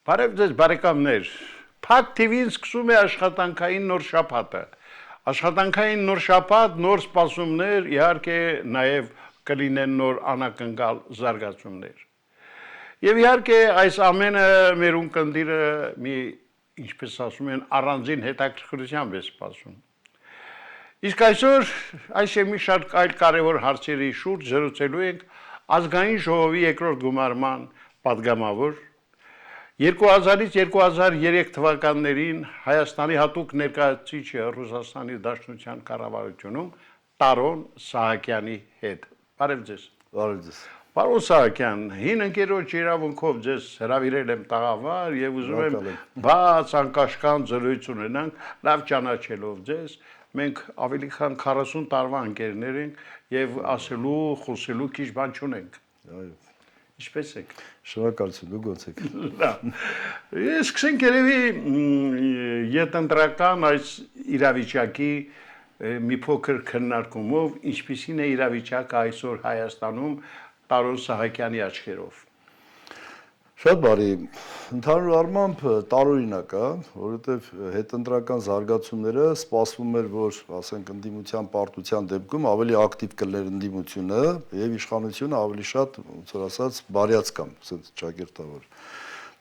Բարև ձեզ բարեկամներ, Փակ TV-ն սկսում է աշխատանքային նոր շաբաթը, աշխատանքային նոր շաբաթ, նոր սպասումներ, իհարկե նաև կլինեն նոր անակնկալ զարգացումներ։ Եվ իհարկե այս ամենը մեր ունկնդիրը մի, ինչպես ասում են, առանձին հետաքրքրությամբ է սպասում։ Իսկ այսօր այս եւ մի շարք այլ կարևոր հարցերի շուրջ զրուցելու ենք ազգային ժողովի երկրորդ գումարման պատգամավոր 2000-ից 2003 թվականներին Հայաստանի հատուկ ներկայացուցիչը Ռուսաստանի Դաշնության կառավարությունում Տարոն Սահակյանի հետ։ Բարև ձեզ։ Բարև ձեզ։ Պարոն Սահակյան, հին ընկերոջ իրավունքով ձեզ հրավիրել եմ տաղավար եւ ուզում եմ բաց անկաշկանդ զրույց ունենանք, լավ ճանաչելով ձեզ։ Մենք ավելի քան 40 տարվա ընկերներ ենք եւ ասելու, խոսելու քիչ բան չունենք։ Այո։ Ինչպես եք։ Շնորհակալություն, դուք ո՞նց եք։ Լավ։ Սկսենք երևի յետընտրական այս իրավիճակի մի փոքր քննարկումով, ինչպիսին է իրավիճակը այսօր Հայաստանում Տարոն Սահակյանի աչքերով։ Շատ բարի, ընդհանուր առմամբ տարօրինակ է, որովհետև հետընտրական զարգացումները սպասվում էր, որ, ասենք, ընդդիմության պարտության դեպքում ավելի ակտիվ կլներ ընդդիմությունը եւ իշխանությունը ավելի շատ, ոնց որ ասած, բարյաց կամ, ասենց ճակերտավոր։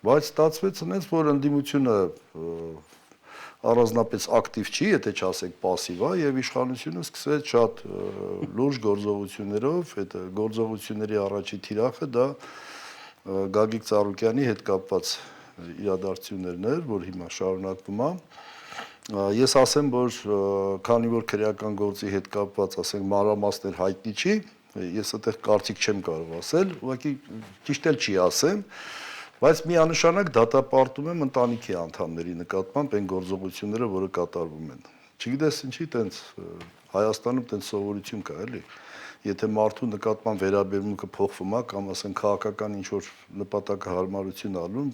Բայց ստացվեց այնպես, որ ընդդիմությունը առանձնապես ակտիվ չի, եթե չասենք пассив է, եւ իշխանությունը սկսեց շատ լուրջ գործողություններով, այդ գործողությունների առաջի թիրախը դա Գագիկ Ծառուկյանի հետ կապված իրադարձություններն էր, որ հիմա շարունակվում է։ Ես ասեմ, որ քանի որ քրեական գործի հետ կապված, ասենք, մանրամասներ հայտնի չի, ես այդտեղ կարծիք չեմ կարող ասել, ուղղակի ճիշտ էլ չի ասեմ, բայց միանշանակ դատապարտում եմ ընտանիքի անդամների նկատմամբ այն գործողությունները, որը կատարվում են։ Չգիտես ինչի տենց Հայաստանում տենց սովորություն կա, էլի։ Եթե մարդու նկատմամբ վերաբերմունքը փոխվում է կամ ասենք քաղաքական ինչ-որ նպատակը հարմարություն ալում,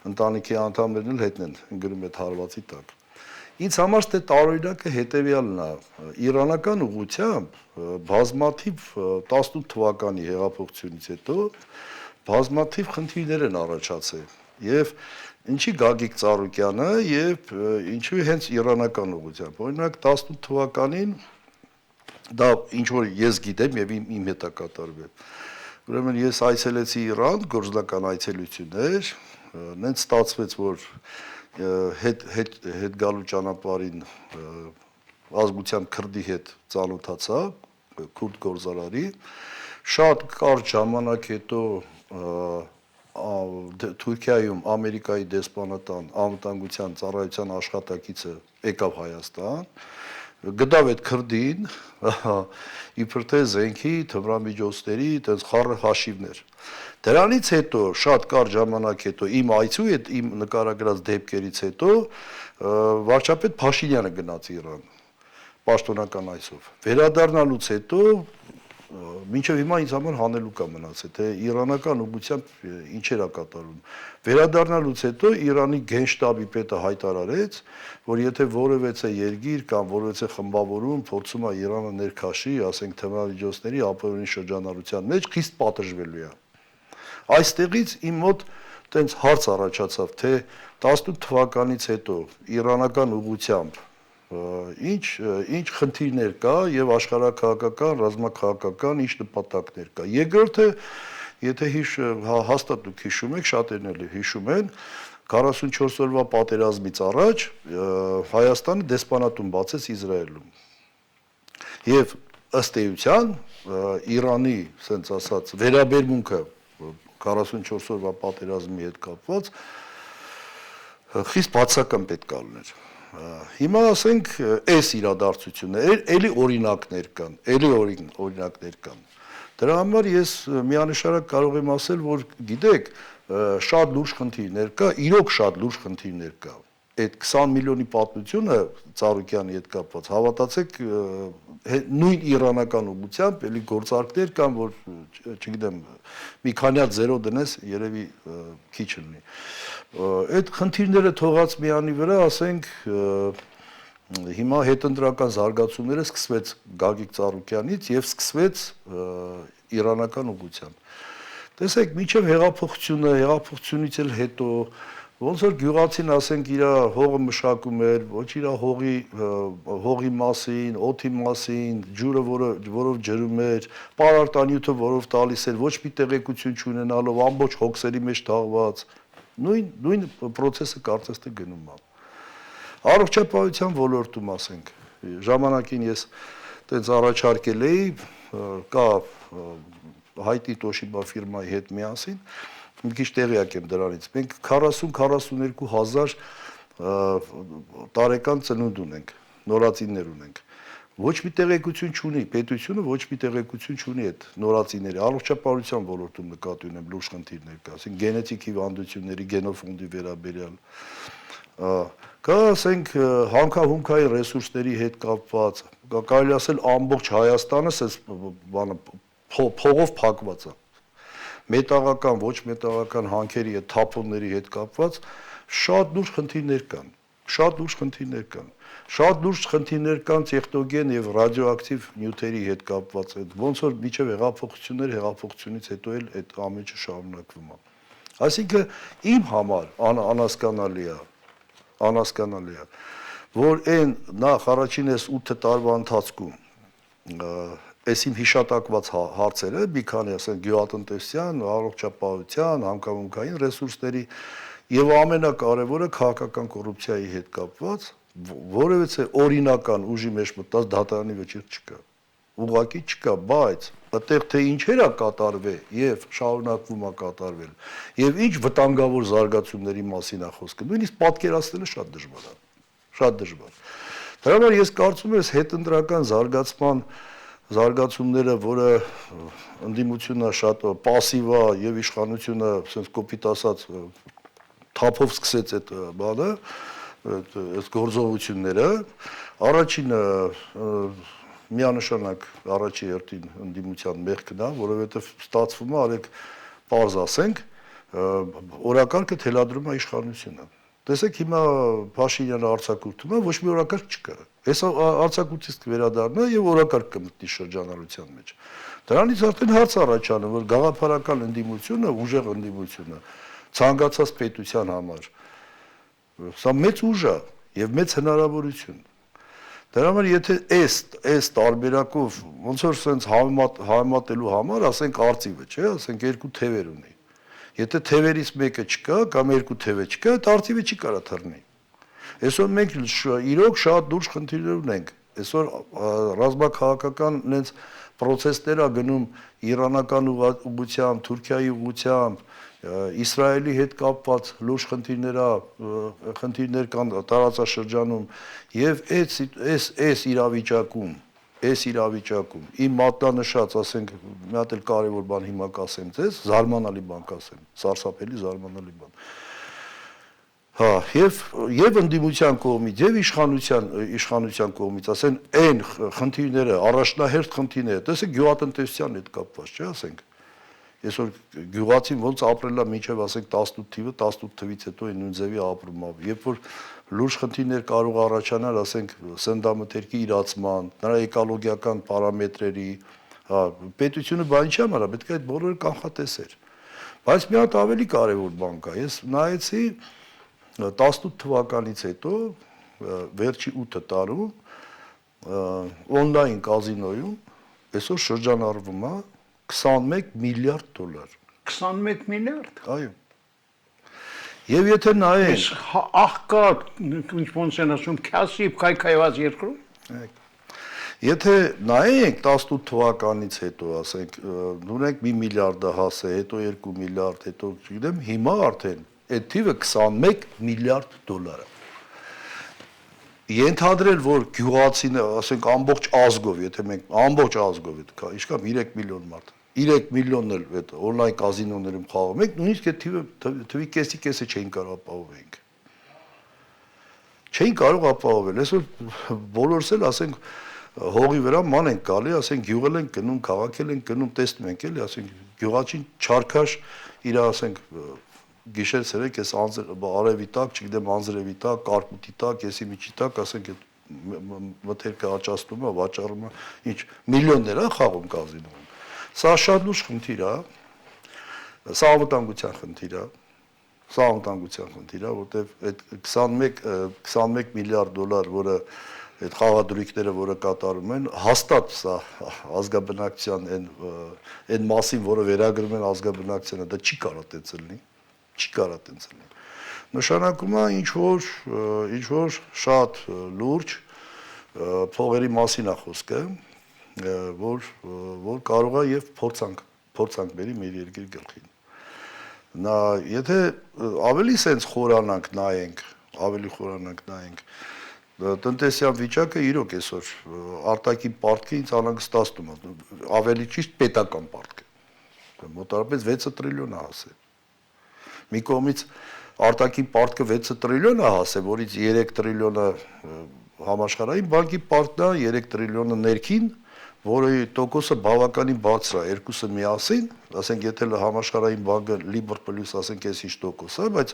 ընտանիքի անդամներն էլ հետն են գրում այդ հարվածի տակ։ Ինձ համար թե տարօրինակը հետևյալն է. իրանական ուղղությամբ բազմաթիվ 18 թվականի հեղափոխությունից հետո բազմաթիվ խնդիրներ են առաջացել եւ ինչի Գագիկ Ծառուկյանը եւ ինչու հենց իրանական ուղղությամբ։ Օրինակ 18 թվականին դա ինչ որ ես գիտեմ եւ իմ հետ է կատարվել։ Ուրեմն ես այցելեցի Իրան, գործնական այցելություններ, նենց ստացվեց, որ հետ գալու ճանապարհին ազգությամբ քրդի հետ ծանոթացա, քուրդ գործարարի, շատ կարճ ժամանակ հետո Թուրքիայում Ամերիկայի դեսպանատան անվտանգության ծառայության աշխատակիցը եկավ Հայաստան, գտավ այդ քրդին, իբր թե զենքի, թմրամիջոցների, այդպես խառը հաշիվներ։ Դրանից հետո շատ կարճ ժամանակ հետո իմ այցու հետ իմ նկարագրած դեպքերից հետո վարչապետ Փաշինյանը գնաց Իրան, պաշտոնական այցով։ Վերադառնալուց հետո մինչև հիմա ինձ համար հանելուկ է մնացել, թե իրանական ուղղությամբ ինչեր է կատարում։ Վերադառնալուց հետո Իրանի գենշտաբի պետը հայտարարեց, որ եթե որևէ երկիր կամ որևէ խմբավորում փորձում է Իրանը ներքաշի, ասենք թմրամիջոցների ապօրինի շրջանառության մեջ, խիստ պատժվելու է։ Այստեղից իմ մոտ տենց հարց առաջացավ, թե 18 թվականից հետո իրանական ուղղությամբ ինչ խնդիրներ կա եւ աշխարհաքաղաքական, ռազմաքաղաքական ինչ նպատակներ կա։ Երկրորդը, եթե հաստատ դուք հիշում եք, շատերն էլ հիշում են, 44 օրվա պատերազմից առաջ Հայաստանը դեսպանատուն բացեց Իսրայելում։ Եվ ըստ էության Իրանի, ասենց ասած, վերաբերմունքը 44 օրվա պատերազմի հետ կապված խիստ բացական պետք է լիներ։ Հիմա ասենք այս իրադարձությունները էլի օրինակներ կան, Դրա համար ես միանշանակ կարող եմ ասել, որ գիտեք, շատ լուրջ խնդիրներ կա, իրոք շատ լուրջ խնդիրներ կա։ Այդ 20 միլիոնի պատմությունը Ծառուկյանի հետ կապված, հավատացեք, նույն իրանական ուղղությամբ էլի գործարքներ կան, որ չգիտեմ, մի քանի հատ զերո դնես, երևի քիչ լինի։ Այդ խնդիրները թողած միանի վրա, ասենք, հիմա հետընտրական զարգացումները սկսվեց Գագիկ Ծառուկյանից եւ սկսվեց իրանական ուղղությամբ։ Տեսեք, մինչև հեղափոխությունից էլ հետո ոնց որ գյուղացին ասենք իր հողը մշակում էր, ոչ իր հողի մասին, օդի մասին, ջուրը, որով ջրում էր, պարարտանյութը, որով տալիս էր, ոչ մի տեղեկություն չունենալով, ամբողջ հոգսերի մեջ թաղված, նույն process-ը կարծես թե գնում է։ Առողջապահության ոլորտում ասենք, ժամանակին ես տենց առաջարկել էի, կա Հայտի Տոշիբա ֆիրմայի հետ միասին, մի քիչ տեղյակ եմ դրանից։ Մենք 40-42 հազար տարեկան ծնունդ ունենք, նորածիններ ունենք։ Ոչ մի տեղեկություն չունի, պետությունը ոչ մի տեղեկություն չունի այդ նորածինների առողջապահության ոլորտում նկատի ունեմ լուրջ խնդիրներ կա, ասենք գենետիկ հիվանդությունների, գենոֆոնդի վերաբերյալ։ Կա ասենք հանքահունքային ռեսուրսների հետ կապված, կարելի ասել ամբողջ Հայաստանը այս բանը փողով փակված է։ Մետաղական, ոչ մետաղական հանքերի հետ թափոնների հետ կապված շատ լուրջ խնդիրներ կան, շատ լուրջ խնդիրներ կան տեխնոգեն եւ ռադիոակտիվ նյութերի հետ կապված, ոնց որ միջև հեղափոխությունից հետո էլ այդ ամենը շարունակվում է։ Այսինքն իմ համար անհասկանալի է, որ այն նախ առաջին այս 8 տարվա ընթացքում այս իմ հիշատակված հարցերը, մի քանի ասենք գյուղատնտեսության, առողջապահության, հանքահունքային ռեսուրսների եւ ամենակարևորը քաղաքական կոռուպցիայի հետ կապված, որևէ օրինական ուժի մեջ մտած դատարանի վճիռ չկա։ Ուղղակի չկա, բայց այդտեղ թե ինչեր է կատարվել եւ շարունակվում է կատարվել եւ ինչ վտանգավոր զարգացումների մասին է խոսքը, նույնիսկ պատկերացնելը շատ դժվար է, շատ դժվար։ Դրա համար ես կարծում եմ, հետընտրական զարգացումները, որը ընդդիմությունը շատ пассив է եւ իշխանությունը, ասենց կոպիտ ասած, թափով սկսեց այդ բանը, այս գործողությունները, առաջինը միանշանակ առաջի հերթին ընդդիմության մեղքն է, որովհետեւ ստացվում է, արեք պարզ ասենք, օրակարգը թելադրում է իշխանությունը։ Տեսեք հիմա Փաշինյանը արձակուրդում է, ոչ մի օրակարգ չկա։ Այս արձակուրդից կվերադառնա եւ օրակարգ կմտնի շրջանառության մեջ։ Դրանից արդեն հարց առաջանում, որ գաղափարական ընդդիմությունը, ուժեղ ընդդիմությունը ցանկացած պետության համար սա մեծ ուժ է եւ մեծ հնարավորություն։ Դրա համար եթե այս տարբերակով ոնց որ sense համեմատելու համար, ասենք արծիվը, չէ, ասենք երկու թևեր ունի։ Եթե թևերից մեկը չկա կամ երկու թևը չկա, այդ արծիվը չի կարա թռնի։ Այսօր մենք իրոք շատ լուրջ խնդիրներ ունենք։ Այսօր ռազմաքաղաքական նենց process-ներ է գնում իրանական ուղղությամբ, Թուրքիայի ուղղությամբ, Իսրայելի հետ կապված լուրջ խնդիրներ կան տարածաշրջանում եւ այս իրավիճակում իմ մատնանշած, ասենք, մի հատ էլ կարևոր բան հիմա կասեմ ձեզ, զարմանալի բան կասեմ, սարսափելի զարմանալի բան։ Հա, եւ ընդդիմության կողմից եւ իշխանության կողմից, ասեն, այն խնդիրները, առաջնահերթ խնդիրները, տեսեք գյուղատնտեսության հետ կապված, չէ, ասենք։ Այսօր գյուղացին ոնց ապրել է մինչև ասենք 18 թիվը, 18 թվից հետո նույն ձևի ապրում է։ Երբ որ լուրջ խնդիրներ կարող առաջանալ, ասենք սննդամթերքի իրացման, նրա էկոլոգիական պարամետրերի, հա, պետությունը բան չի անում, պետք է այդ բոլորը կանխատեսեր։ Բայց մի հատ ավելի կարևոր բան կա։ Ես նայեցի 18 թվականից հետո վերջի 8 տարում օնլայն կազինոյում այսօր շրջանառվում է 21 միլիարդ դոլար։ 21 միլիարդ։ Այո։ Եվ եթե նայենք, աղկա, ոնց են ասում, քասիվ քայքայված երկրում։ Եթե նայենք 18 թվականից հետո, ասենք, ունենք 1 միլիարդը հասե, հետո 2 միլիարդ, հետո չգիտեմ, հիմա արդեն այդ թիվը 21 միլիարդ դոլար է։ Ենթադրել, որ գյուղացին, ասենք, ամբողջ ազգով, եթե մենք ամբողջ ազգով այդ կա, իշքա 3 միլիոն մարդ, 3 միլիոնն էլ այդ օնլայն կազինոներում խաղում ենք, նույնիսկ այդ թվի կեսը չէին կարող ապահովենք։ Չէին կարող ապահովել, այսօր բոլորս էլ, ասենք, հողի վրա ման ենք գալի, ասենք, գյուղել ենք գնում, քաղաքել ենք գնում, տեսնում ենք էլի, ասենք, գյուղացին չարքաշ իր, ասենք, գիշեր ցերեկ էս արևի տակ, չգիտեմ, անձրևի տակ, կարկուտի տակ, եսի միջի տակ, ասենք այդ մթերքը աճացնում է, վաճառում է, ինչ միլիոններ է խաղում կազինոում։ Սա շատ լուրջ խնդիր է։ Սա անվտանգության խնդիր է։ Սա անվտանգության խնդիր է, որտեղ այդ 21 միլիարդ դոլար, որը այդ խաղադրույքները, որը կատարում են, հաստատ սա ազգաբնակչության այն մասին, որը վերագրում են ազգաբնակչությանը, դա չի կարող տենց լինի, չի կարող տենց լինի։ Նշանակում է ինչ որ շատ լուրջ փողերի մասին է խոսքը, որ կարող է եւ փորձանք բերի մեր երկրի գլխին։ Նա եթե ավելի սենց խորանանք նայենք, տնտեսյան վիճակը իրոք այսօր արտաքին պարտքի ինձ անհանգստացնում է, ավելի ճիշտ պետական պարտքը։ Մոտավորապես 6 տրիլիոն է հասել։ Մի կողմից արտաքին պարտքը 6 տրիլիոն է հասել, որից 3 տրիլիոնը համաշխարհային բանկի պարտքն է, 3 տրիլիոնը ներքին, որի տոկոսը բավականին բարձր է, երկուսը միասին, ասենք եթե համաշխարհային բանկը Libor plus ասենք էս ինչ տոկոս է, բայց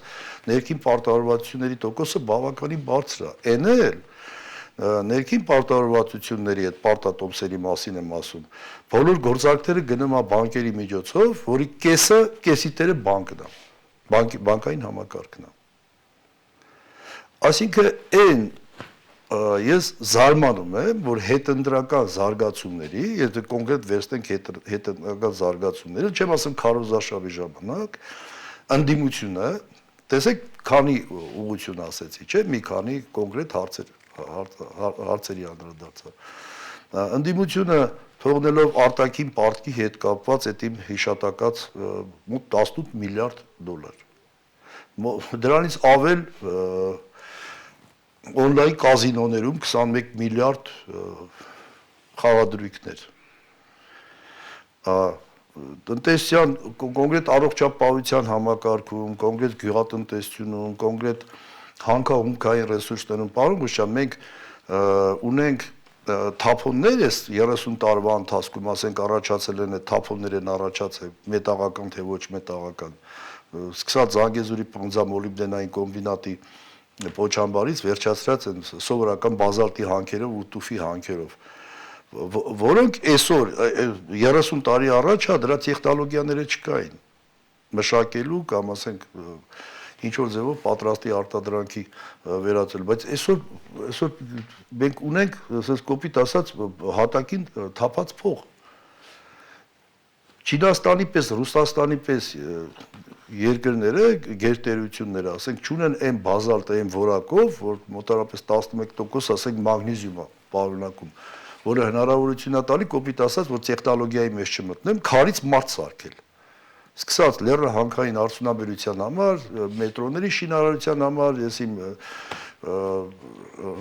ներքին պարտավորվածությունների տոկոսը բավականին բարձր է։ Էն էլ ներքին պարտավորվածությունների այդ պարտատոմսերի մասին եմ ասում։ Բոլոր գործարքները գնում է բանկերի միջոցով, որի կեսի տերը բանկն է, բանկային համակարգն է։ Այսինքն այն ես զարմանում եմ, որ հետընտրական զարգացումների, եթե կոնկրետ վերցնենք հետընտրական զարգացումները, չեմ ասում քարոզարշավի ժամանակ, ընդդիմությունը, տեսեք, քանի ուղղություն ասեցի, չէ՞, մի քանի կոնկրետ հարցերի անդրադարձա։ Ընդդիմությունը թողնելով արտաքին պարտքի հետ կապված այդ իմ հիշատակած մոտ 18 միլիարդ դոլար։ Դրանից ավել օնլայն կազինոներում 21 միլիարդ խաղադրույքներ։ Տնտեսության կոնկրետ առողջապահության համակարգում, կոնկրետ գյուղատնտեսությունում, կոնկրետ հանքահումքային ռեսուրսներում, պարոն Գուշյան, մենք ունենք թափոններ էս 30 տարվա ընթացքում, ասենք առաջացել են այդ թափոններ են առաջացել, մետաղական թե ոչ մետաղական, սկսած Զանգեզուրի պանձամոլիբդենային կոմբինատի Պոչամբարից վերջացրած են սովորական բազալտի հանքերով ու տուֆի հանքերով, որոնք այսօր 30 տարի առաջ դրա տեխնոլոգիաները չկային մշակելու կամ ասենք ինչ որ ձևով պատրաստի արտադրանքի վերածել, բայց այսօր մենք ունենք, ասես կոպիտ ասած, հատակին թափած փող։ Չինաստանի պես, Ռուսաստանի պես երկրները, գերտերությունները, ասենք, չունեն այն բազալտը, այն որակով, որ մոտավորապես 11% ասենք մագնիզիում է պարունակում, որը հնարավորություն է տալի կոպիտ ասած, որ տեխնոլոգիայի մեջ չմտնեմ, քարից մարդ սարքել։ Սկսած լեռը հանքային արդյունաբերության համար, մետրոների շինարարության համար, ես իմ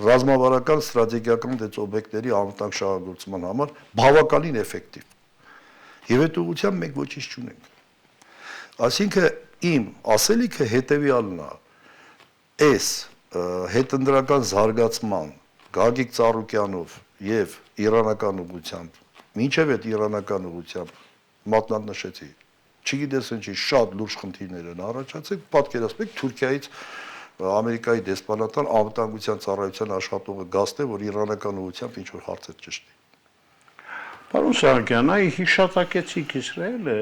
ռազմավարական ստրատեգիական դեպի օբյեկտների անվտանգ շահագործման համար բավականին էֆեկտիվ։ Եվ այդ ուղղությամբ մենք ոչինչ չունենք։ Այսինքն իմ ասելիքը հետևյալն է. այս հետընտրական զարգացման Գագիկ Ծառուկյանով եւ իրանական ուղղությամբ, մինչեւ այդ իրանական ուղղությամբ մատնանշեցի, չգիտես ինչի շատ լուրջ խնդիրներ են առաջացել, պատկերացրեք Թուրքիայից Ամերիկայի դեսպանատան անվտանգության ծառայության աշխատողը գաստ է, որ իրանական ուղղությամբ ինչ որ հարցեր ճշտի։ Պարոն Սահակյան, այ հիշատակեցիք Իսրայելը,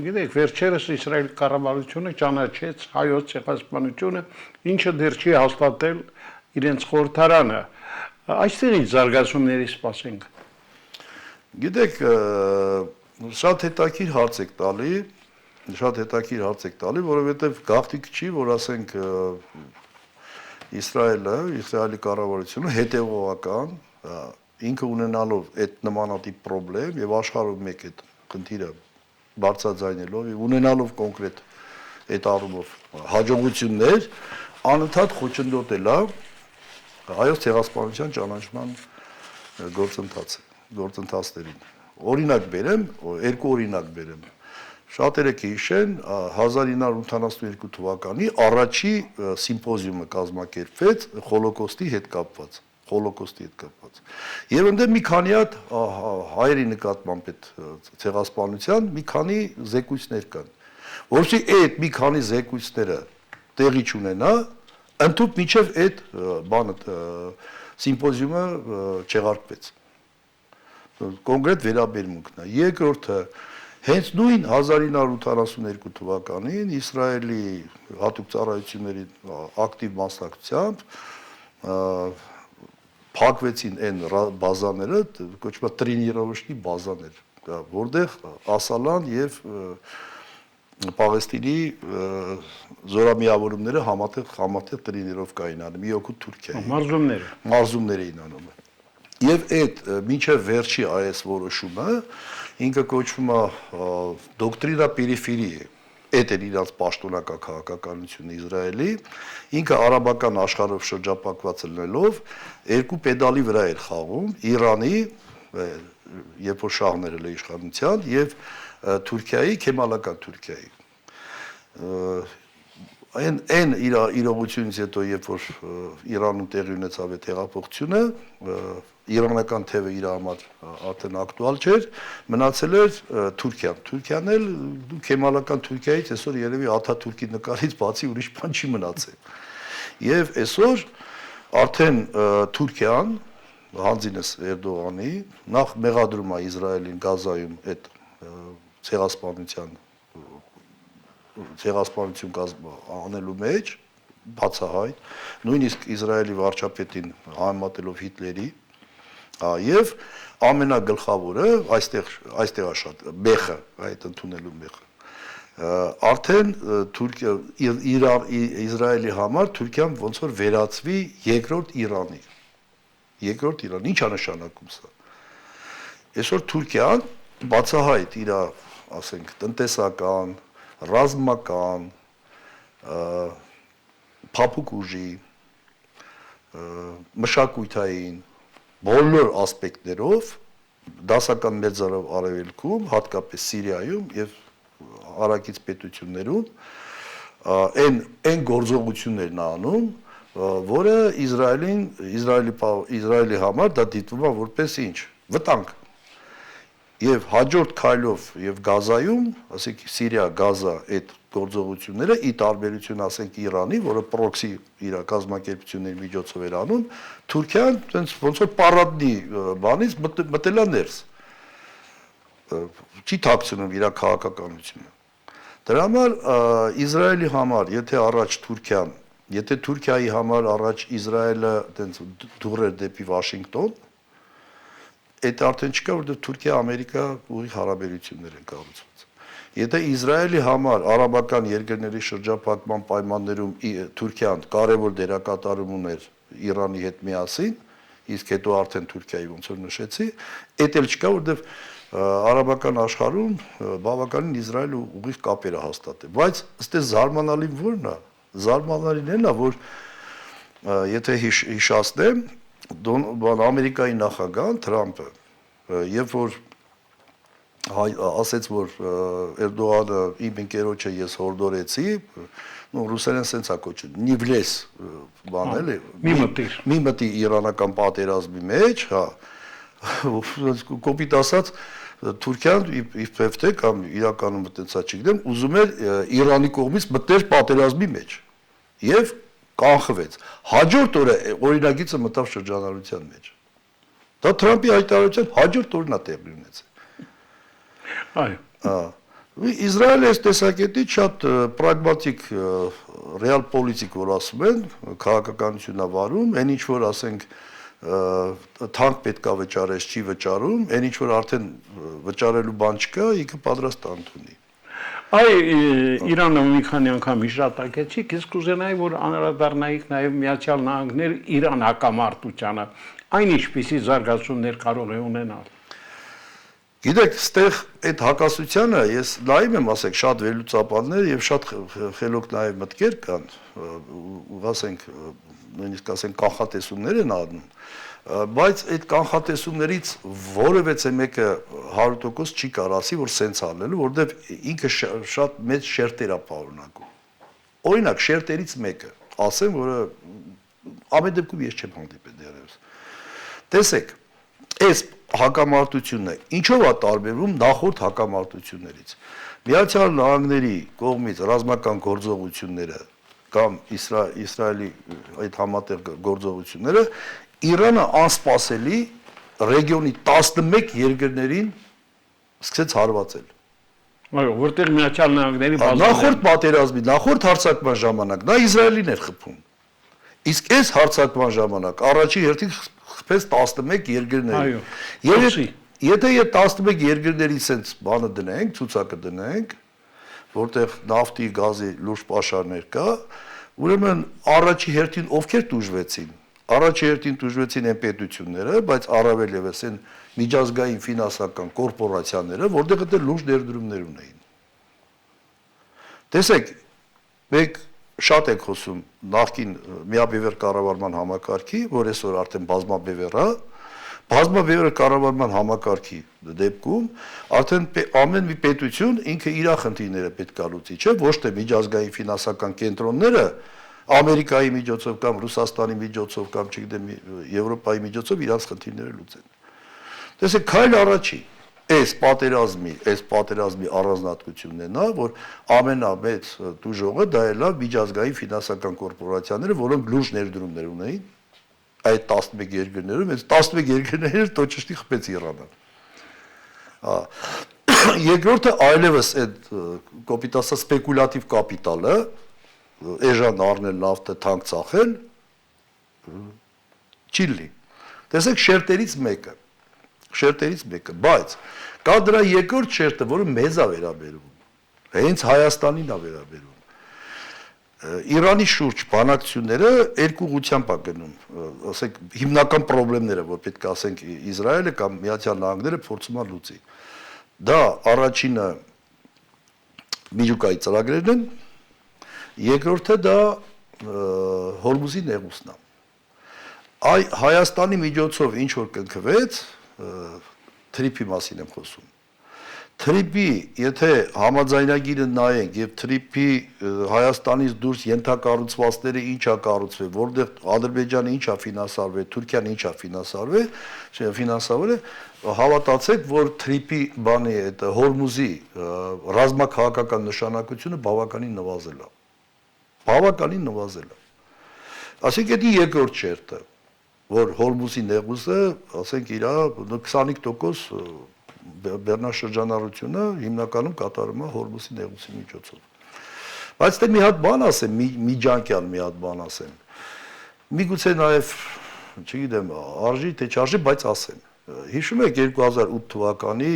գիտեք, վերջերս Իսրայել կառավարությունը ճանաչեց հայոց ցեղասպանությունը, ինչը դեռ չի հաստատել իրենց խորհրդարանը։ Այստեղ ինչ զարգացումների սպասենք։ Գիտեք, շատ հետաքրքիր հարց եք տալի, որովհետև գաղտնիք չի, որ ասենք Իսրայելի կառավարությունը հետևողական ինքը ունենալով այդ նմանատիպ պրոբլեմ եւ աշխարհում մեկ այդ խնդիրը բարձրաձայնելով եւ ունենալով կոնկրետ այդ առումով հաջողություններ անընդհատ խոչընդոտել է հայոց ցեղասպանության ճանաչման գործընթացներին։ Օրինակ բերեմ, երկու օրինակ բերեմ։ Շատերը կհիշեն 1982 թվականի առաջի սիմպոզիումը կազմակերպվեց Հոլոկոստի հետ կապված։ Եվ ընդդեմ մի քանի հատ հայերի նկատմամբ այդ ցեղասպանության մի քանի զեկույցներ կան, որովհետեւ այդ մի քանի զեկույցները տեղի չունենա, ընդհանուր միջև այդ բանը սիմպոզիումը չեղարկվեց։ Կոնկրետ վերաբերմունքն է։ Երկրորդը Հենց նույն 1982 թվականին Իսրայելի հատուկ ծառայությունների ակտիվ մասնակցությամբ փակվեցին այն բազաները, կոչվում է տրենիրովոչնի բազաներ, որտեղ Ասալան եւ Պաղեստինի զորամիավորումները համատեղ տրենիրովկա էին անում, մի օգուտ Թուրքիայի։ Մարզումներ էին անում։ Եվ այդ մինչև վերջի այս որոշումը ինքը կոչվում է դոկտրինա պերիֆերիե, այդ էր իրաց պաշտոնական քաղաքականությունը Իսրայելի, ինքը արաբական աշխարհով շրջապակված լինելով երկու պեդալի վրա էր խաղում, Իրանի, երբ որ շահն էր իշխանության, եւ Թուրքիայի, քեմալական Թուրքիայի։ Այն իրողությունից հետո, երբ որ Իրանում տեղի ունեցավ այդ հեղափոխությունը, իրանական թևը իր համար արդեն ակտուալ չէր, մնացել էր Թուրքիան։ Թուրքիան էլ քեմալական Թուրքիայից այսօր երևի Աթաթուրքի նկարից բացի ուրիշ բան չի մնացել։ Եվ այսօր արդեն Թուրքիան հանձինս Էրդողանի նախ մեղադրում է Իսրայելին Գազայում այդ ցեղասպանություն անելու մեջ բացահայտ, նույնիսկ Իսրայելի վարչապետին համեմատելով Հիտլերի, եւ ամենագլխավորը այստեղ է շատ մեխը, այդ ընդունելու մեխը։ Արդեն Իսրայելի համար Թուրքիան ոնց որ վերածվի երկրորդ Իրանի։ Երկրորդ Իրան, ի՞նչ է նշանակում սա։ Այսօր Թուրքիան բացահայտ իր, ասենք, տնտեսական, ռազմական, փափուկ ուժի, մշակութային բոլոր ասպեկտներով դասական մեծարով արևելքում, հատկապես Սիրիայում եւ հարակից պետություններում այն գործողություններն անում, որը Իսրայելի համար դա դիտվում է որպես ինչ, վտանգ։ Եվ հաջորդ քայլով եւ Գազայում, ասենք Սիրիա, Գազա այդ գործողությունները ի տարբերություն ասենք Իրանի, որը պրոքսի իր կազմակերպությունների միջոցով էր անում, Թուրքիան ոնց որ պարադնի բանից մտել է ներս։ Չի թաքցնում իր քաղաքականությունը։ Դրա համար Իսրայելի համար, եթե Թուրքիայի համար առաջ Իսրայելը այտենց դուռ էր դեպի Վաշինգտոն, այդ արդեն չկա, որովհետև Թուրքիա-Ամերիկա ուղիղ հարաբերություններ են կառուցված։ Եթե Իսրայելի համար արաբական երկրների շրջափակման պայմաններում Թուրքիան կարևոր դերակատարում ուներ Իրանի հետ միասին, իսկ հետո արդեն Թուրքիայի ոնց որ նշեցի, այդ էլ չկա, որովհետև արաբական աշխարհում բավականին Իսրայելը ուղիղ կապեր է հաստատել։ Բայց այստեղ զարմանալին ո՞րն է։ Զարմանալին այն է, որ եթե հիշացնեմ, Ամերիկայի նախագահ Թրամփը, երբ որ ասեց, որ Էրդողանը իմ ընկերոջը ես հորդորեցի, ռուսերեն սենց է կոչում, նիվլես բան էլի, մի մտի իրանական պատերազմի մեջ, հա, կոպիտ ասած, Թուրքիան իբրև թե կամ իրականում այդպես չգիտեմ, ուզում էր Իրանի կողմից մտներ պատերազմի մեջ եւ կանխվեց։ Հաջորդ օրը օրինագիծը մտավ շրջանառության մեջ։ Դա Թրամփի հայտարարության հաջորդ օրն է տեղի ունեցել։ Այո։ Իսրայելը այս տեսակետից շատ պրագմատիկ ռեալ պոլիտիկ, որ ասում են, քաղաքականությունն է վարում, այն ինչ որ ասենք թանկ պետքա վճարես, չի վճարում, այն ինչ որ արդեն վճարելու բան չկա, ինքը պատրաստ է ընդունի։ Այ Իրանը մի քանի անգամ հիշատակեցի, իսկ կուզենայի, որ անդրադառնայիք նաև Միացյալ Նահանգներ Իրան հակամարտությանը, այն ինչպիսի զարգացումներ կարող է ունենալ։ Գիտեք, ստեղ այդ հակասությանը ես նայում եմ, ասենք, շատ վերլուծաբաններ եւ շատ խելոք նաեւ մտքեր կան, ասենք, նույնիսկ ասենք կանխատեսումներ են անում, բայց այդ կանխատեսումներից որևէ մեկը 100% չի կարասի, որ սենց անելու, որովհետեւ ինքը շատ մեծ շերտեր է պարունակում։ Օրինակ, շերտերից մեկը, ասեմ, որը ամեն դեպքում ես չեմ հանդիպել դեռևս։ Տեսեք, այս հակամարտությունը ինչով է տարբերվում նախորդ հակամարտություններից։ Միացյալ Նահանգների կողմից ռազմական գործողությունները կամ Իսրայելի այդ համատեղ գործողությունները Իրանը անսպասելի ռեգիոնի 11 երկրներին սկսեց հարվածել։ Այո, որտեղ Միացյալ Նահանգների Նախորդ պատերազմի, նախորդ հարձակման ժամանակ նա Իսրայելին էր խփում։ Իսկ այս հարձակման ժամանակ առաջի հերթին խփեց 11 երկրների։ Այո։ Եթե այդ 11 երկրների sense բանը դնենք, ցուցակը դնենք, որտեղ նավթի, գազի լուրջ պաշարներ կա, ուրեմն առաջի հերթին ովքեր տուժվեցին։ Առաջի հերթին տուժվեցին այն պետությունները, բայց առավել եւս այն միջազգային ֆինանսական կորպորացիաները, որտեղ դեռ լուրջ ներդրումներ ունեին։ Տեսեք, մենք շատ ենք խոսում նախկին միաբևեռ կառավարման համակարգի, որ այսօր արդեն բազմաբևեռ է, բազմաբևեռ կառավարման համակարգի դեպքում արդեն ամեն մի պետություն ինքը իր խնդիրները պետք է լուծի, չէ՞, ոչ թե միջազգային ֆինանսական կենտրոնները Ամերիկայի միջոցով կամ Ռուսաստանի միջոցով կամ չգիտեմ Եվրոպայի միջոցով իրաց խնդիրները լուծեն։ Տեսեք, քայլ առաջի այս պատերազմի առանձնահատկությունն է նա, որ ամենամեծ դուժողը դա է լավ միջազգային ֆինանսական կորպորացիաները, որոնք լուրջ ներդրումներ ունեին այդ 11 երկրներում, այս 11 երկրները տոճշտի խփեց Իրանը։ Երկրորդը այլևս այդ կոպիտ ասած սպեկուլատիվ կապիտալը, էժան առնել նավթը թանկ ծախել, չի լինի։ Տեսեք, շերտերից մեկը, բայց կա դրա երկրորդ շերտը, որը մեզ է վերաբերում, հենց Հայաստանին է վերաբերում։ Իրանի շուրջ բանակցությունները երկու ուղղությամբ է գնում, ասենք հիմնական խնդիրները, որ պետք է ասենք Իսրայելը կամ Միացյալ Նահանգները փորձում են լուծի։ Դա առաջինը միջուկայի ծրագրերն են, երկրորդը դա Հորմուզի նեղուցն է։ Հայաստանի միջոցով ինչ որ կնքվեց, թրիփի մասին եմ խոսում։ Թրիփի, եթե համաձայնագիրը նայենք եւ թրիփի Հայաստանից դուրս ենթակառուցվածքները ինչա կառուցվել, որտեղ Ադրբեջանը ինչա ֆինանսավորվել, Թուրքիան ինչա ֆինանսավորել, հավատացեք, որ թրիփի բանի այդ Հորմուզի ռազմաքաղաքական նշանակությունը բավականին նվազել է։ Բավականին նվազել է։ Այսինքն դա երկրորդ շերտը, որ Հորմուզի նեղուցը, ասենք իր 25% բեռնաշրջանառությունը հիմնականում կատարում է Հորմուզի նեղուցի միջոցով։ Բայց դե մի հատ բան ասեմ, միջանկյալ մի հատ բան ասեմ։ Միգուցե նաև, չգիտեմ, արժի թե չարժի, բայց ասեմ։ Հիշում եք 2008 թվականի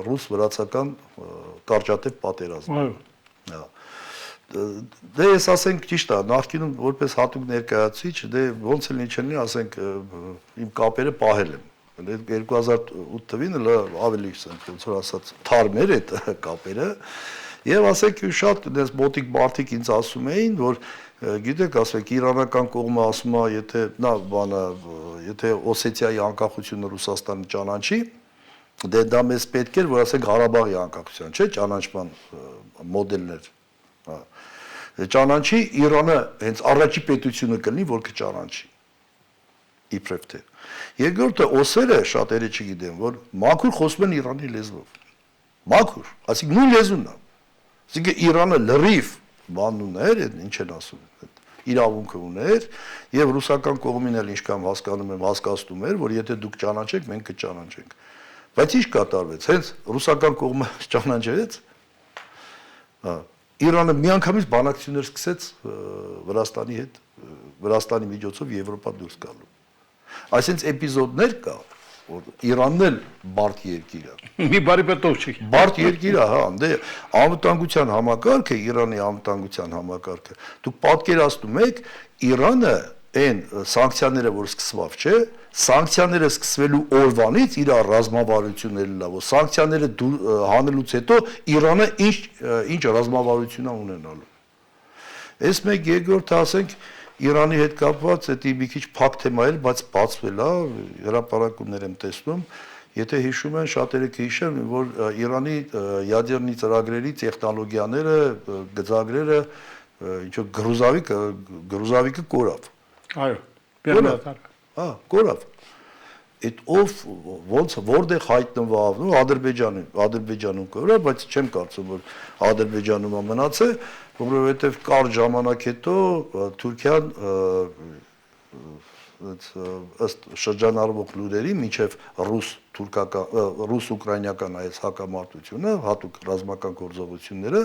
ռուս-վրացական կարճատև պատերազմը։ Այո։ Դե ես ասենք ճիշտ է, նախկինում որպես հատուկ ներկայացուցիչ, դե ոնց էլ ինչ լինի, ասենք իմ կապերը պահել եմ։ 2008 թվին ավելի ոնց որ ասած թարմ էր այդ կապերը, եւ ասենք շատ դες մոտիկ մարդիկ ինձ ասում էին, որ գիտեք, ասենք իրանական կողմը ասում է, եթե Օսեթիայի անկախությունը Ռուսաստանը ճանաչի, դե դա մեզ պետք էր, որ ասենք Ղարաբաղի անկախության, չէ՞, ճանաչման մոդելներ։ Ճանաչի Իրանը հենց առաջի պետությունը կլինի, որ կճանաչի։ Իբրև թե։ Երկրորդը օսերը շատերը չգիտեն, որ մաքուր խոսում են Իրանի լեզվով։ Մաքուր, այսինքն նույն լեզուն է։ Այսինքն Իրանը լրիվ բան ուներ, ինչ են ասում, իրավունքը ուներ, եւ ռուսական կողմին էլ ինչքան հասկանում եմ, հասկացնում էր, որ եթե դուք ճանաչեք, մենք կճանաչենք։ Բայց ինչ կատարվեց։ Հենց ռուսական կողմը ճանաչեց, Իրանը միանգամից բանակցություններ սկսեց Վրաստանի հետ, Վրաստանի միջոցով Եվրոպա դուրս գալու։ Այսինքն էպիզոդներ կա, որ Իրանն էլ բարդ երկիր է։ Մի բարի պետով չի։ Բարդ երկիր է, հա, դե անվտանգության համակարգը, Իրանի անվտանգության համակարգը։ Դուք պատկերացնում եք, Իրանը այն սանկցիաները, որ սկսված, չէ, սանկցիաները սկսվելու օրվանից իր ռազմավարությունները լավ, սանկցիաները հանելուց հետո Իրանը ինչ ռազմավարություն է ունենալու։ Այս մեկ երկրորդը ասենք Իրանի հետ կապված դա մի քիչ փակ թեմա է, բայց բացվել է, հրապարակումներ եմ տեսնում, եթե հիշում են, շատերը կհիշեն, որ Իրանի ядерնի ծրագրերի տեխնոլոգիաները, գծագրերը ինչ որ գրուզավիկը կորավ։ Այո, բեռնատար։ Հա, կորավ։ Այդ ով ոնց որտեղ հայտնվավ, Ադրբեջանում կորավ, բայց չեմ կարծում, որ Ադրբեջանում մնացել, որովհետև կարճ ժամանակ հետո Թուրքիան ըստ շրջանառվող լուրերի մինչև ռուս-ուկրաինական այս հակամարտությունը, հատուկ ռազմական գործողությունները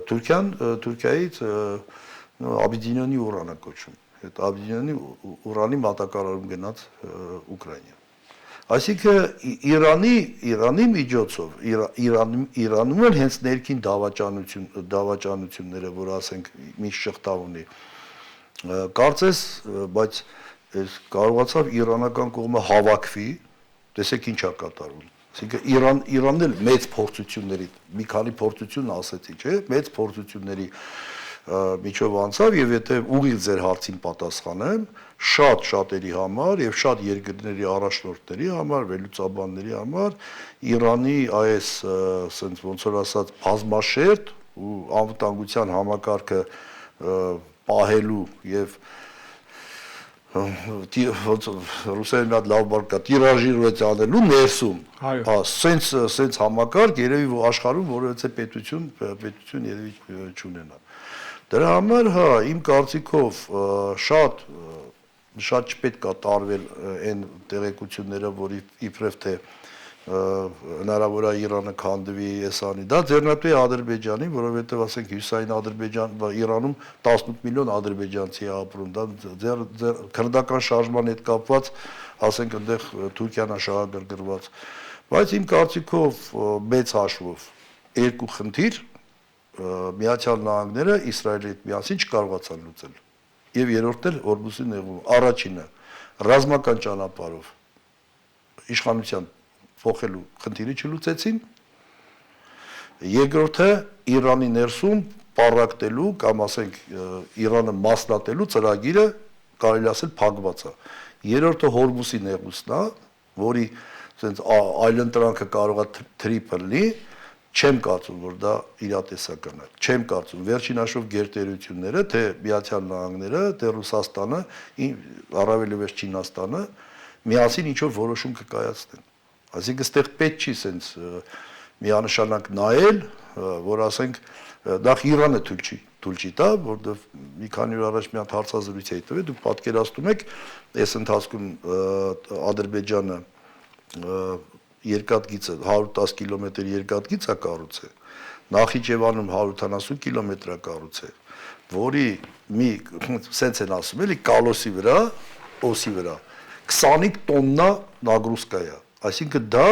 Թուրքիայից Աբիդինյանի ուրան է կոչում։ Այդ Աբիդինյանի ուրանի մատակարարում գնաց Ուկրաինա։ Այսինքն Իրանի միջոցով Իրանում էլ հենց ներքին դավաճանությունները, որ ասենք մի շղթա ունի, կարծես, բայց կարողացավ իրանական կողմը հավաքվի, տեսեք ինչ է կատարվում։ Այսինքն Իրանն էլ մեծ փորձությունների, մի քանի փորձություն ասեցի, չէ՞, մեծ փորձությունների միջով անցավ եւ եթե ուղիղ ձեր հարցին պատասխանեմ, շատերի համար եւ շատ երկրների առաջնորդների համար, վերլուծաբանների համար Իրանի այս ասենց ոնց որ ասած բազմաշերտ ու անվտանգության համակարգը պահելու եւ ռուսերեն մի հատ լավ բառ կա տիրաժիրovat անելու ներսում սենց համակարգ երևի որ աշխարհում որևէ պետություն երևի չունենա դրա համար իմ կարծիքով շատ չպետք է տարվել այն տեղեկությունները որ իբրև թե հնարավոր է Իրանը քանդվի էսանի դա ձեռնտու է Ադրբեջանի որովհետև ասենք հյուսային Ադրբեջան Իրանում 18 միլիոն ադրբեջանցի է ապրում դա ձեր քրդական շարժման հետ կապված ասենք այնտեղ Թուրքիան է շահագրգռված բայց իմ կարծիքով մեծ հաշվով երկու խնդիր Միացյալ Նահանգները Իսրայելի հետ միասին չկարողացան լուծել եւ երրորդն էլ Հորմուզի նեղում առաջինը ռազմական ճանապարհով իշխանության փոխելու խնդիրը չլուծեցին երկրորդը Իրանի ներսում պարակտելու կամ ասենք Իրանը մասնատելու ծրագիրը կարելի ասել փակված է երրորդը Հորմուզի նեղուցն է որի ասենց այլընտրանքը կարող է տրիպլ լինի չեմ կարծում որ դա իրատեսական է չեմ կարծում վերջին հաշվով գերտերությունները թե Միացյալ Նահանգները թե Ռուսաստանը առավելևս Չինաստանը միասին ինչ որ որոշում կկայացնեն Այսինքն այստեղ պետք չի սենց միանշանակ նայել, որ ասենք նախ Իրանը թույլ չի տա, որովհետև մի քանի օր առաջ մի հատ հարցազրույց էի տվել, դուք պատկերացնում եք, այս ընթացքում Ադրբեջանը երկաթգիծը 110 կիլոմետր երկաթգիծ է կառուցել, Նախիջևանում 170 կիլոմետր է կառուցել, որի մի սենց են ասում էլի կալոսի վրա, օսի վրա 25 տոննա նագրուսկա է Այսինքն դա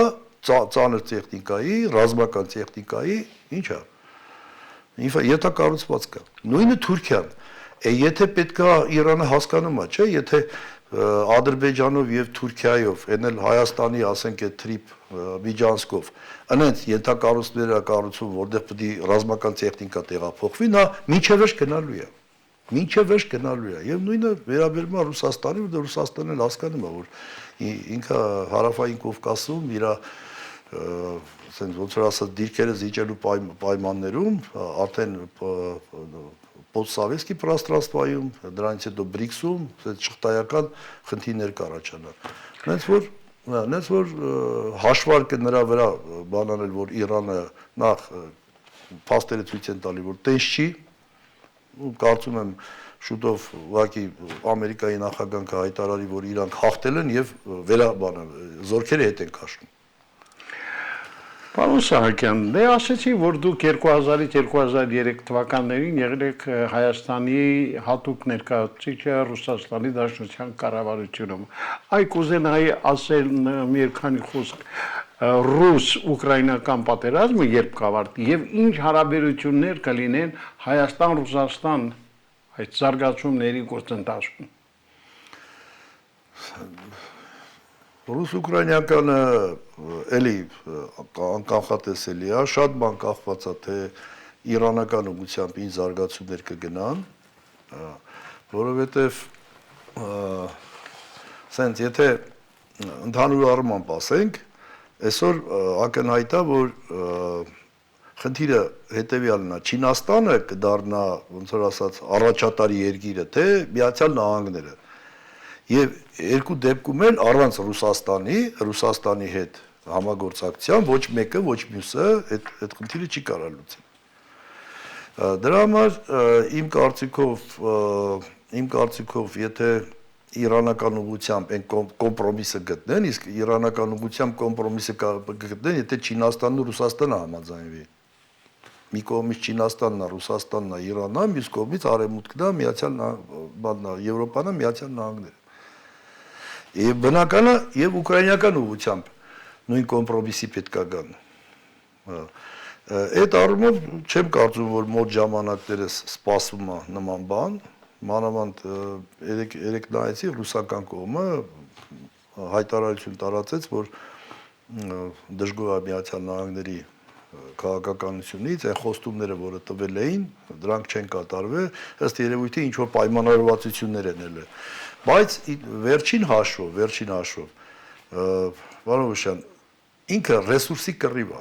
ծանր տեխնիկայի, ռազմական տեխնիկայի, ինչ է, յետակառուցված կա։ Նույնը Թուրքիան, եթե պետքա Իրանը հասկանում է, չէ, եթե Ադրբեջանով եւ Թուրքիայով, այն էլ Հայաստանի, ասենք, այդ տրիպ միջանցքով, այնց յետակառուցումները կառուցում, որտեղ պետք է ռազմական տեխնիկա տեղափոխվի, նա մինչև վերջ գնալու է։ Մինչև վերջ գնալու է։ Եվ նույնը վերաբերում է Ռուսաստանին, որտեղ Ռուսաստանն էլ հասկանում է, որ ինքը հարավային Կովկասում իր ասենք ոնց որ ասած դիրքերը զիջելու պայմաններում արդեն Պոստսովետսկի պրաստրաստվայում, դրանից հետո BRICS-ում շղթայական խնդիրներ կառաջանան։ Հենց որ հաշվարկը նրա վրա բանանել, որ Իրանը նախ փաստերը ցույց են տալի, որ տես չի, կարծում եմ շուտով ուղղակի Ամերիկայի նախագահը հայտարարի, որ իրանք հաղթել են եւ զորքերը հետ են քաշում։ Պարոն Սահակյան, դե ասեցի, որ դուք 2000-ից 2003 թվականներին եղել եք Հայաստանի հատուկ ներկայացուցիչը Ռուսաստանի Դաշնության կառավարությունում։ Այ կուզենայի ասել մի քանի խոսք ռուս-ուկրաինական պատերազմը երբ կավարտի եւ ինչ հարաբերություններ կլինեն Հայաստան-Ռուսաստան այդ զարգացումների գործընթացում։ Ռուս-ուկրաինականը էլի կանխատեսելի է, շատ բան կախված է թե իրանական ուղղությամբ ինչ զարգացումներ կգնան, որովհետև սենց եթե ընդհանուր առմամբ ասենք, այսօր ակնհայտ է, որ խնդիրը հետևյալն է, Չինաստանը կդառնա, ոնց որ ասած, առաջատարի երկիրը, թե Միացյալ Նահանգները։ Եվ երկու դեպքում էլ առանց Ռուսաստանի հետ համագործակցության ոչ մեկը, ոչ մյուսը այդ խնդիրը չի կարող լուծել։ Դրա համար իմ կարծիքով, եթե իրանական ուղղությամբ այն կոմպրոմիսը գտնեն, իսկ իրանական ուղղությամբ կոմպրոմիսը գտնեն, եթե Չինաստանն ու Ռուսաստանը համաձայնվի։ Մի կողմից Չինաստանն է, Ռուսաստանն է, Իրանն է, մյուս կողմից Արևմուտքն է, Եվրոպան է, Միացյալ Նահանգները։ Եվ բնականը եւ ուկրաինական ուղղությամբ նույն կոմպրոմիսի պետք է գան։ Այդ առումով չեմ կարծում, որ մոտ ժամանակներս սպասվում է նման բան, մանավանդ երեք նայեցի ռուսական կողմը հայտարարություն տարածեց, որ դժգոհ է Միացյալ Նահանգների քաղաքականությունից, այն խոստումները, որը տվել էին, դրանք չեն կատարվել, ըստ երևույթի ինչ որ պայմանավորվածություններ են ելել։ Բայց վերջին հաշվով, Վարոժյան, ինքը ռեսուրսի կռիվ է։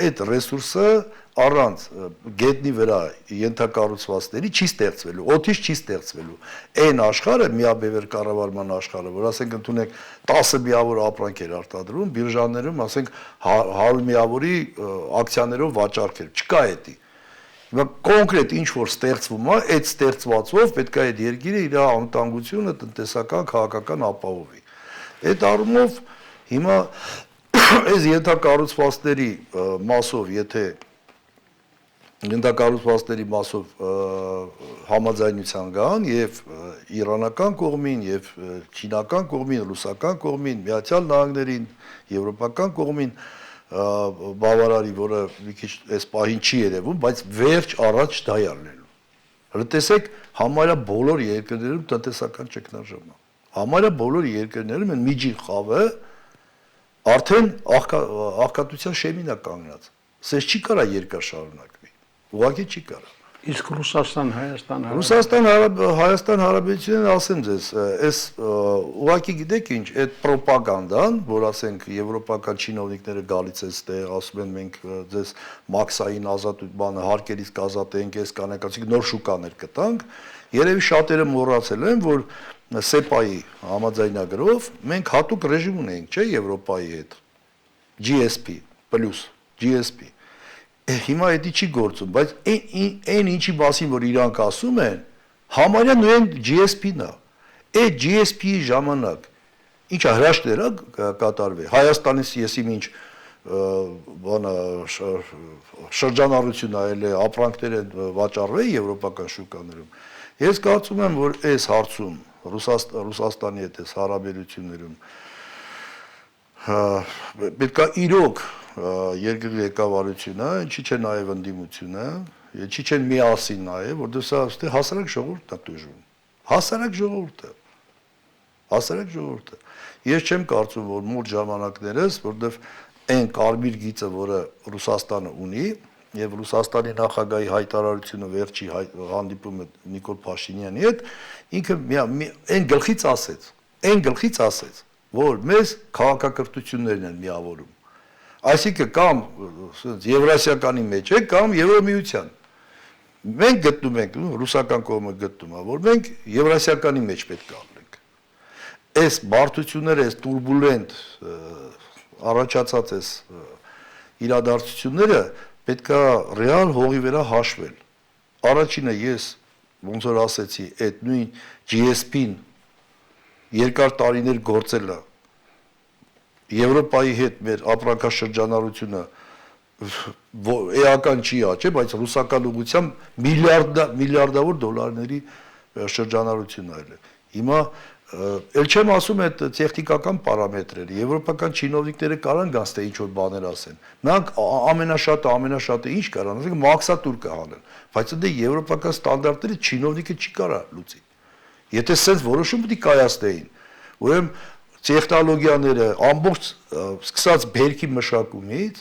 Այդ ռեսուրսը առանց գետնի վրա ենթակառուցվածքների չի ստեղծվելու, օդից չի ստեղծվելու։ Այն աշխարհը միաբևեր կառավարման աշխարհը, որ ասենք ընդունեք 10 միավոր ապրանքեր արտադրում, բիրժաներում, ասենք 100 միավորի ակցիաներով վաճառքեր, չկա էդի։ Հիմա կոնկրետ ինչ որ ստեղծվում է, այդ ստեղծվածով պետք է այդ երկիրը իր անվտանգությունը, տնտեսական, քաղաքական ապահովի։ Այդ առումով հիմա այս ենթակառուցվածքների մասով համաձայնության գան եւ իրանական կողմին եւ չինական կողմին, ռուսական կողմին, Միացյալ Նահանգներին, եվրոպական կողմին բավարարի, որը մի քիչ այս պահին չի երևում, բայց վերջ առաջ դա է ալնելու։ Հələ տեսեք, համարյա բոլոր երկրներում տնտեսական ճգնաժամ է։ Համարյա բոլոր երկրներում այն միջին խավը արդեն աղքատության շեմին է կանգնած։ Սենց չի կարա երկար շարունակվի։ Ուղղակի չի կարա։ Իսկ Ռուսաստան-Հայաստան Ռուսաստան-Հայաստան հարաբերությունները ասեմ ձեզ, այս ուղղակի գիտեք ինչ, այդ ռոպագանդան, որ ասենք եվրոպական չինովնիկները գալիս են ստեղ, ասում են մենք ձեզ մաքսային ազատությունը հարկերից կազատենք, այս կանենք, ասենք նոր շուկաներ կտանք, երևի շատերը մոռացել են, որ SEPA-ի համաձայնագրով մենք հատուկ ռեժիմ ունենք, չէ, Եվրոպայի հետ, GSP+, GSP։ Հիմա դա չի գործում, բայց այն ինչի մասին, որ իրանք ասում են, համարյա նույն GSP-ն է։ Այդ GSP-ի ժամանակ ինչա հրաշքներ է կատարվել։ Հայաստանից եսիմ ինչ շրջանառություն այլ ապրանքներ են վաճառվել եվրոպական շուկաներում։ Ես կարծում եմ, որ այս հարցում Ռուսաստանի հետ այս հարաբերություններում պետք է իրոք երկրի ղեկավարությունը, ինչի՞ չէ նաև ընդդիմությունը, ինչի՞ չեն միասին նաև, որտեղ սա հասարակ ժողովուրդն է տուժում։ Հասարակ ժողովուրդը։ Ես չեմ կարծում, որ մոտ ժամանակներս, որտեղ այն կարմիր գիծը, որը Ռուսաստանը ունի, եւ Ռուսաստանի նախագահի հայտարարությունը վերջի հանդիպումը Նիկոլ Փաշինյանի հետ, ինքը այն գլխից ասեց, որ մեզ քաղաքակրթություններն են միավորում։ Այսինքն կամ Եվրասիականի մեջ է, կամ Եվրոմիության։ Մենք գտնում ենք, ռուսական կողմը գտնում է, որ մենք Եվրասիականի մեջ պետք է լինենք։ Այս բարդությունները, այս турբուլենտ առաջացած այս իրադարձությունները պետք է ռեալ հողի վրա հաշվել։ Առաջինը ես ոնց որ ասեցի, այդ նույն GSP-ն երկար տարիներ գործելը Եվրոպայի հետ մեր ապրանքաշրջանառությունը էական չի աճել, բայց ռուսական ուղղությամբ միլիարդավոր դոլարների շրջանառություն այլ է։ Հիմա ել չեմ ասում այդ տեխնիկական պարամետրերը, եվրոպական չինովնիկները կարան գան ստե ինչ որ բաներ ասեն։ Նրանք ամենաշատը ինչ կարան ասեն, մաքսատուր կհանեն, բայց դե եվրոպական ստանդարտները չինովնիկը չի կարա լուծի։ Եթե սենց որոշում պետք է կայացնեին, ուրեմն տեխնոլոգիաները ամբողջ սկսած բերքի մշակումից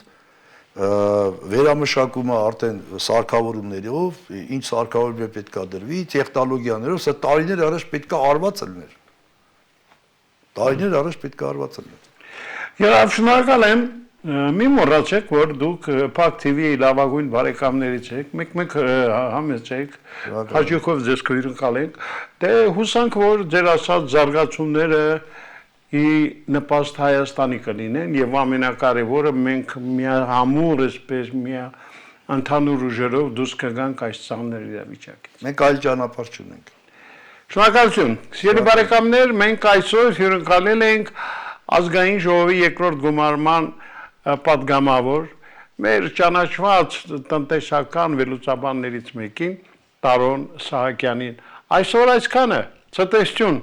վերամշակումը արդեն սարքավորումներով, ինչ սարքավորումներ պետք է դրվի, տեխնոլոգիաներով, սա տարիներ առաջ պետք է արված լիներ։ Եվ շնորհակալ եմ, մի մոռացեք, որ դուք Փակ TV-ի լավագույն բարեկամներից եք, մեկ համեց եք, հաճույքով ձեզ կհյուրընկալ ենք, դե հուսանք, որ ձեր ասած զարգացումները նպաստ Հայաստանի կլինեն եւ ամենակարևորը մենք միահամուռ այսպես ընդհանուր ուժերով դուրս կգանք այս ծանր իրավիճակից։ Մենք այլ ճանապարհ չունենք։ Շնորհակալություն։ Սիրելի բարեկամներ, մենք այսօր հյուրընկալել ենք ազգային ժողովի երկրորդ գումարման պատգամավոր մեր ճանաչված տնտեսական վերլուծաբաններից մեկին Տարոն Սահակյանին։ Այսօր այսքանը, ցտեսություն։